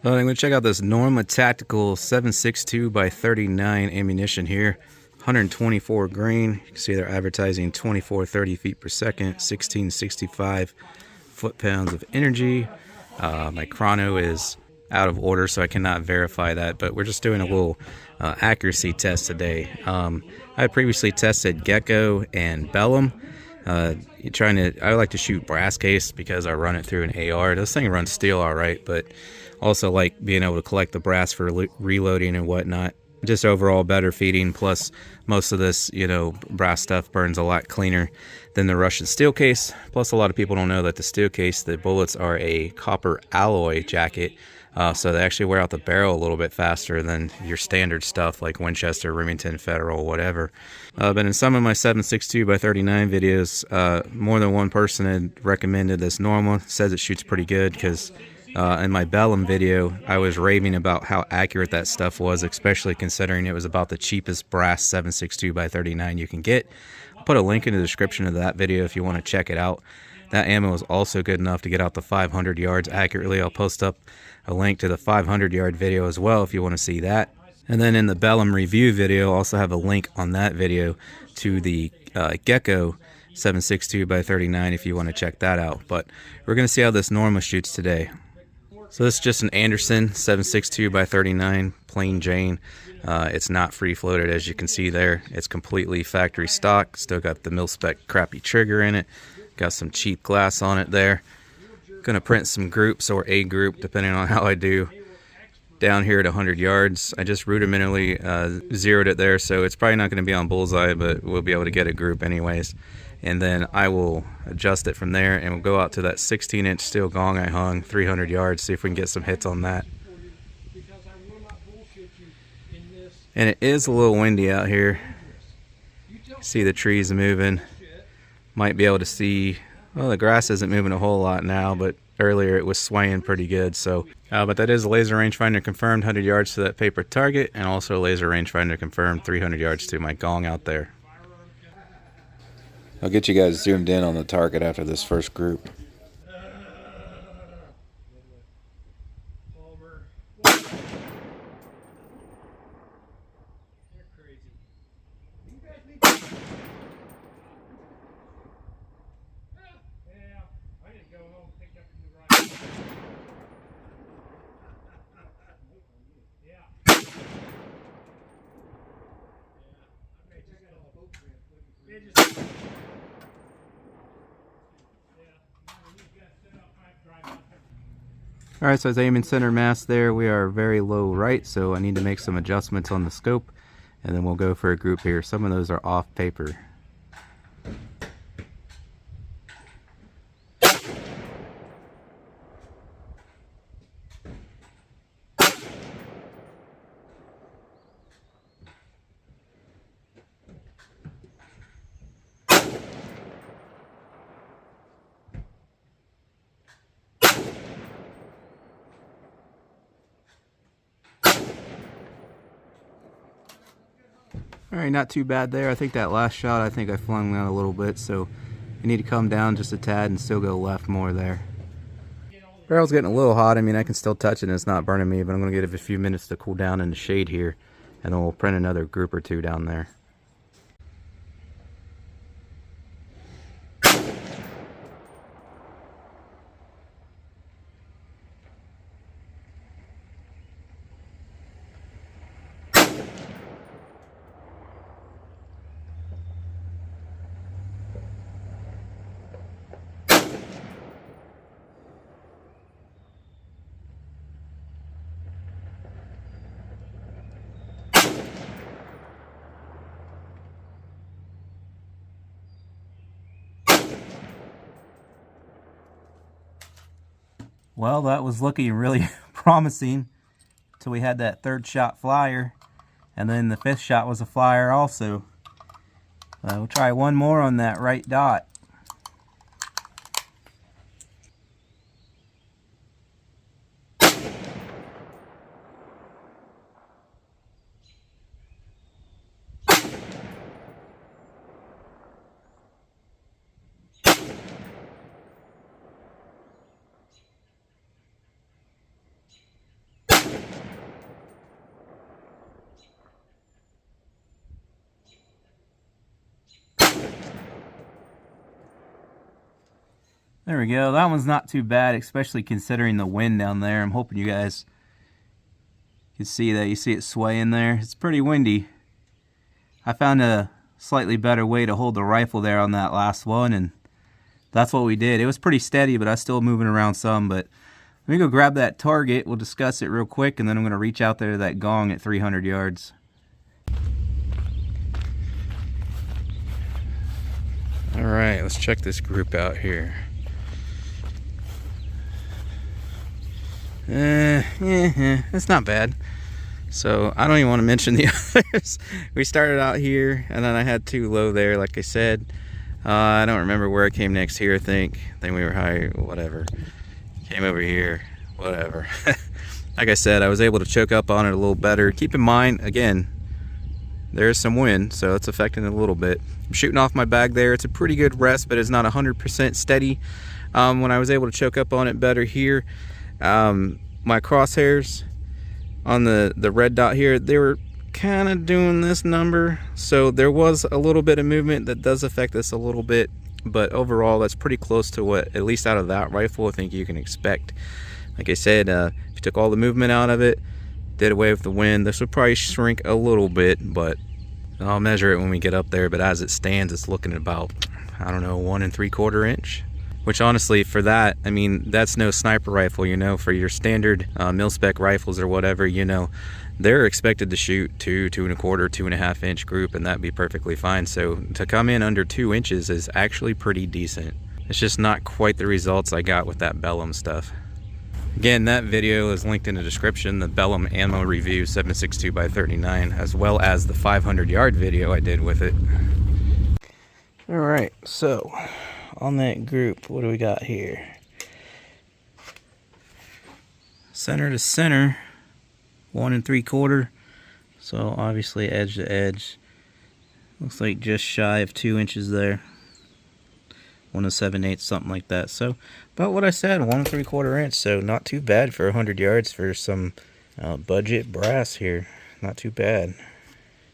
I'm going to check out this Norma Tactical 7.62x39 ammunition here. 124 grain. You can see they're advertising 2430 feet per second, 1665 foot-pounds of energy. My chrono is out of order, so I cannot verify that, but we're just doing a little accuracy test today. I previously tested Gecko and Bellum. I like to shoot brass case because I run it through an AR. This thing runs steel all right, but also like being able to collect the brass for reloading and whatnot. Just overall better feeding, plus most of this, brass stuff burns a lot cleaner than the Russian steel case. Plus a lot of people don't know that the steel case, the bullets are a copper alloy jacket, so they actually wear out the barrel a little bit faster than your standard stuff like Winchester, Remington, Federal, whatever. But in some of my 7.62x39 videos, more than one person had recommended this Norma. Says it shoots pretty good because in my Bellum video, I was raving about how accurate that stuff was, especially considering it was about the cheapest brass 7.62x39 you can get. I'll put a link in the description of that video if you want to check it out. That ammo is also good enough to get out the 500 yards accurately. I'll post up a link to the 500 yard video as well if you want to see that. And then in the Bellum review video, I'll also have a link on that video to the Gecko 7.62x39 if you want to check that out. But we're going to see how this Norma shoots today. So this is just an Anderson 7.62x39 plain Jane. It's not free floated, as you can see there. It's completely factory stock. Still got the mil-spec crappy trigger in it. Got some cheap glass on it there. Gonna print some groups or a group depending on how I do down here at 100 yards. I just rudimentarily zeroed it there, so it's probably not going to be on bullseye, but we'll be able to get a group anyways. And then I will adjust it from there, and we'll go out to that 16-inch steel gong I hung 300 yards, see if we can get some hits on that. And it is a little windy out here. See the trees moving. Might be able to see, well, the grass isn't moving a whole lot now, but earlier it was swaying pretty good. So but that is a laser rangefinder confirmed 100 yards to that paper target, and also a laser rangefinder confirmed 300 yards to my gong out there. I'll get you guys zoomed in on the target after this first group. Alright, so I was aiming center mass there. We are very low right, so I need to make some adjustments on the scope, and then we'll go for a group here. Some of those are off paper. Alright, not too bad there. I think that last shot, I flung out a little bit, so you need to come down just a tad and still go left more there. Barrel's getting a little hot. I mean, I can still touch it and it's not burning me, but I'm going to give it a few minutes to cool down in the shade here, and then we'll print another group or two down there. Well, that was looking really promising until we had that third shot flyer, and then the fifth shot was a flyer also. We'll try one more on that right dot. There we go. That one's not too bad, especially considering the wind down there. I'm hoping you guys can see that. You see it swaying there. It's pretty windy. I found a slightly better way to hold the rifle there on that last one, and that's what we did. It was pretty steady, but I was still moving around some. But let me go grab that target. We'll discuss it real quick, and then I'm going to reach out there to that gong at 300 yards. All right, let's check this group out here. It's not bad. So I don't even want to mention the others. We started out here, and then I had 2 low there, like I said. I don't remember where I came next here. I think we were higher, whatever. Came over here, whatever. Like I said, I was able to choke up on it a little better. Keep in mind, again, there's some wind, so it's affecting it a little bit. I'm shooting off my bag there. It's a pretty good rest, but it's not 100% steady. When I was able to choke up on it better here, my crosshairs on the red dot here, they were kind of doing this number, so there was a little bit of movement that does affect this a little bit, but overall that's pretty close to what, at least out of that rifle, I think you can expect. Like I said, if you took all the movement out of it, did away with the wind, this would probably shrink a little bit, but I'll measure it when we get up there. But as it stands, it's looking at about, I don't know, 1 3/4 inch. Which honestly, for that, I mean, that's no sniper rifle, you know. For your standard mil-spec rifles or whatever, you know, they're expected to shoot 2, 2 1/4, 2.5 inch group, and that'd be perfectly fine. So to come in under 2 inches is actually pretty decent. It's just not quite the results I got with that Bellum stuff. Again, that video is linked in the description, the Bellum ammo review 7.62x39, as well as the 500-yard video I did with it. All right, so on that group, what do we got here? Center to center, 1 3/4. So obviously edge to edge. Looks like just shy of 2 inches there. 1 7/8, something like that. So about what I said, 1 3/4 inch. So not too bad for 100 yards for some budget brass here. Not too bad.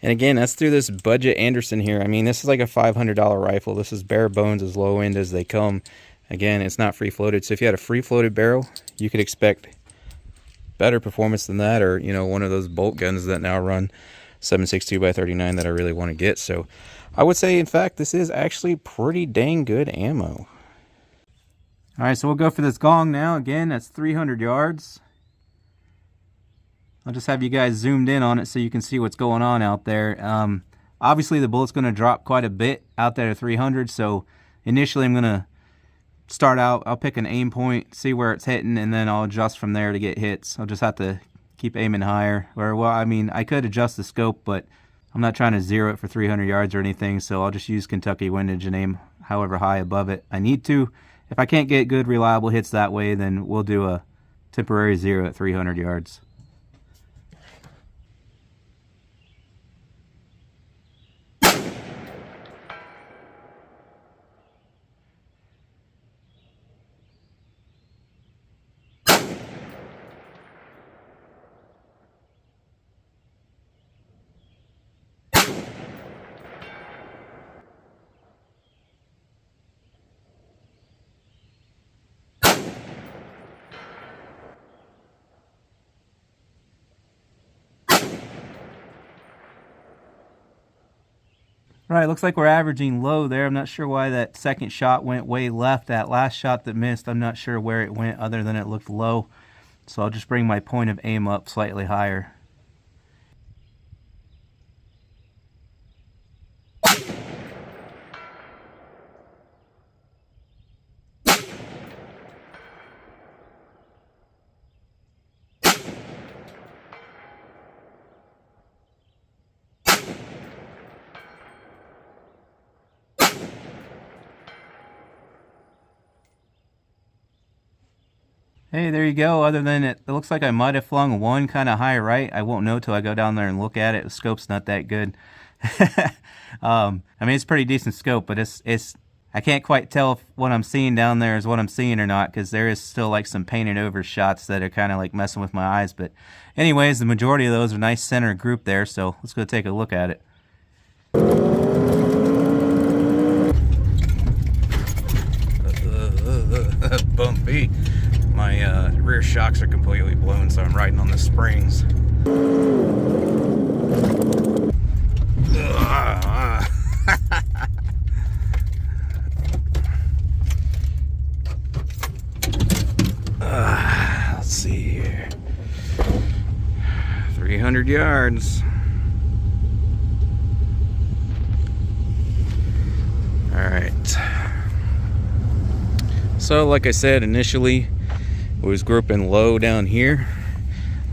And again, that's through this budget Anderson here. I mean, this is like a $500 rifle. This is bare bones, as low end as they come. Again, it's not free floated. So if you had a free floated barrel, you could expect better performance than that, or, you know, one of those bolt guns that now run 7.62x39 that I really want to get. So I would say, in fact, this is actually pretty dang good ammo. All right, so we'll go for this gong now. Again, that's 300 yards. I'll just have you guys zoomed in on it so you can see what's going on out there. Obviously, the bullet's going to drop quite a bit out there at 300, so initially I'm going to start out, I'll pick an aim point, see where it's hitting, and then I'll adjust from there to get hits. I'll just have to keep aiming higher. Or, well, I mean, I could adjust the scope, but I'm not trying to zero it for 300 yards or anything, so I'll just use Kentucky windage and aim however high above it I need to. If I can't get good, reliable hits that way, then we'll do a temporary zero at 300 yards. Right, looks like we're averaging low there. I'm not sure why that second shot went way left. That last shot that missed, I'm not sure where it went other than it looked low. So I'll just bring my point of aim up slightly higher. Hey, there you go. Other than it looks like I might have flung one kind of high right. I won't know till I go down there and look at it. The scope's not that good. I mean, it's a pretty decent scope, but I can't quite tell if what I'm seeing down there is what I'm seeing or not, because there is still like some painted over shots that are kind of like messing with my eyes. But anyways, the majority of those are nice center group there, so let's go take a look at it. My rear shocks are completely blown, so I'm riding on the springs. Let's see here. 300 yards. Alright. So like I said, initially it was grouping low down here.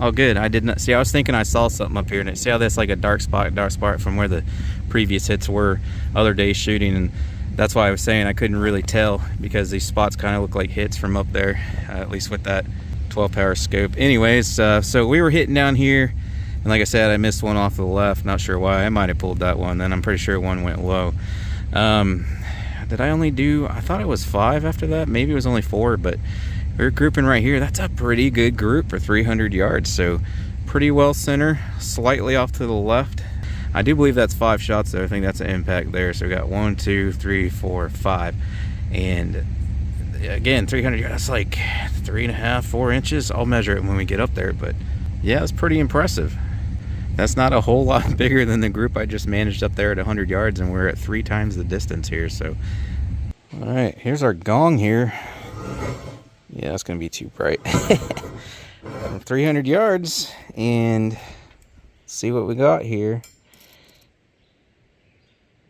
Oh good, I did not see. I was thinking I saw something up here, and see how that's like a dark spot from where the previous hits were other days shooting, and that's why I was saying I couldn't really tell, because these spots kind of look like hits from up there, at least with that 12 power scope. Anyways, so we were hitting down here, and like I said, I missed one off to the left. Not sure why. I might have pulled that one, then I'm pretty sure one went low. Did I only do, I thought it was 5 after that, maybe it was only 4, but we were grouping right here. That's a pretty good group for 300 yards, so pretty well center, slightly off to the left. I do believe that's 5 shots there. I think that's an impact there. So we got 1, 2, 3, 4, 5, and again 300 yards, that's like 3.5, 4 inches. I'll measure it when we get up there, but yeah, it's pretty impressive. That's not a whole lot bigger than the group I just managed up there at 100 yards, and we're at 3 times the distance here. So all right, here's our gong here. Yeah, it's gonna be too bright. 300 yards, and see what we got here.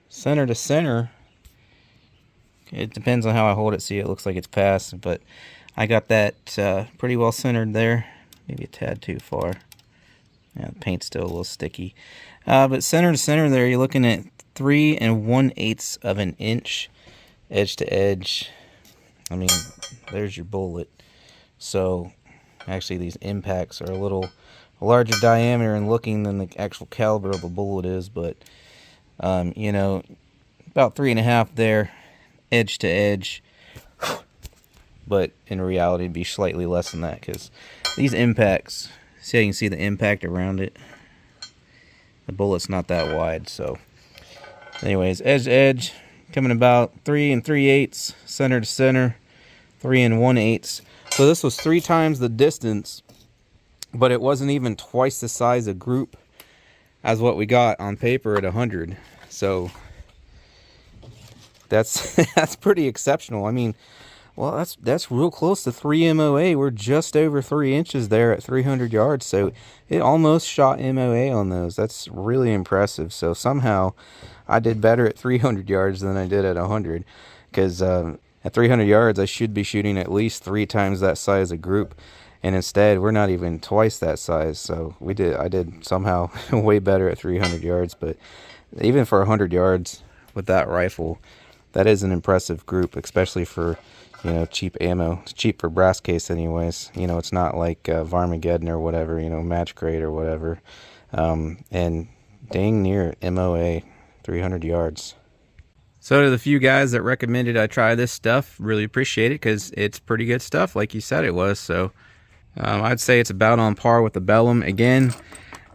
Center to center. It depends on how I hold it. See, it looks like it's passed, but I got that pretty well centered there. Maybe a tad too far. Yeah, the paint's still a little sticky. But center to center there, you're looking at 3 1/8 of an inch edge to edge. I mean, there's your bullet. So actually these impacts are a little larger diameter in looking than the actual caliber of a bullet is, but you know, about 3.5 there, edge to edge. But in reality it'd be slightly less than that, because these impacts, see how you can see the impact around it, the bullet's not that wide. So anyways, edge to edge, coming about 3 3/8, center to center, 3 1/8. So this was 3 times the distance, but it wasn't even twice the size of group as what we got on paper at 100. So that's that's pretty exceptional. I mean, well, that's real close to 3 MOA. We're just over 3 inches there at 300 yards. So it almost shot MOA on those. That's really impressive. So somehow I did better at 300 yards than I did at 100, because at 300 yards I should be shooting at least 3 times that size of group, and instead we're not even twice that size. So I did somehow way better at 300 yards. But even for 100 yards with that rifle, that is an impressive group, especially for, you know, cheap ammo. It's cheap for brass case anyways. You know, it's not like Varmageddon or whatever, you know, match grade or whatever. And dang near MOA, 300 yards. So to the few guys that recommended I try this stuff, really appreciate it, because it's pretty good stuff like you said it was. So I'd say it's about on par with the Bellum. Again,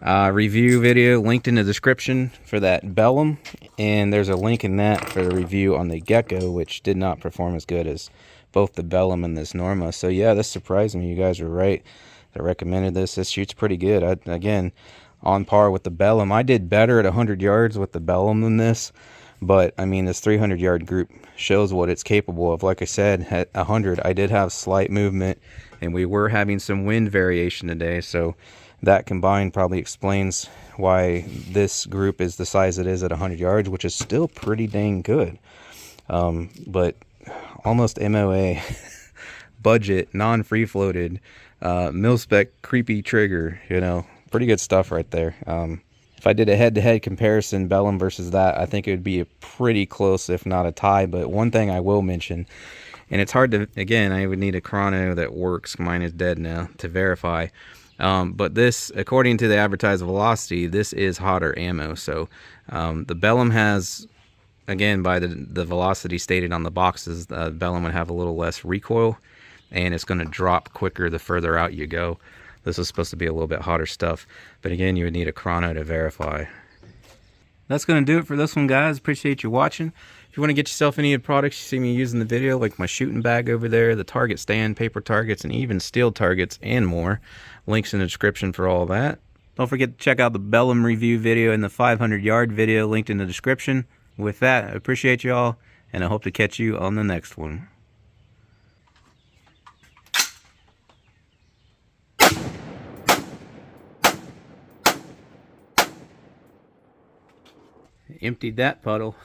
review video linked in the description for that Bellum, and there's a link in that for the review on the Gecko, which did not perform as good as both the Bellum and this Norma. So yeah, this surprised me. You guys were right that recommended this. This shoots pretty good. Again, on par with the Bellum. I did better at 100 yards with the Bellum than this, but I mean, this 300 yard group shows what it's capable of. Like I said, at 100 I did have slight movement, and we were having some wind variation today, so that combined probably explains why this group is the size it is at 100 yards, which is still pretty dang good. But almost MOA, budget, non-free floated, mil-spec creepy trigger, you know, pretty good stuff right there. If I did a head-to-head comparison, Bellum versus that, I think it would be a pretty close, if not a tie. But one thing I will mention, and it's hard to, again, I would need a chrono that works, mine is dead now, to verify. But this, according to the advertised velocity, this is hotter ammo. So the Bellum has, again, by the velocity stated on the boxes, the Bellum would have a little less recoil, and it's going to drop quicker the further out you go. This is supposed to be a little bit hotter stuff, but again, you would need a chrono to verify. That's going to do it for this one, guys. Appreciate you watching. If you want to get yourself any of the products you see me using in the video, like my shooting bag over there, the target stand, paper targets, and even steel targets and more, links in the description for all that. Don't forget to check out the Bellum review video and the 500-yard video linked in the description. With that, I appreciate you all, and I hope to catch you on the next one. Emptied that puddle.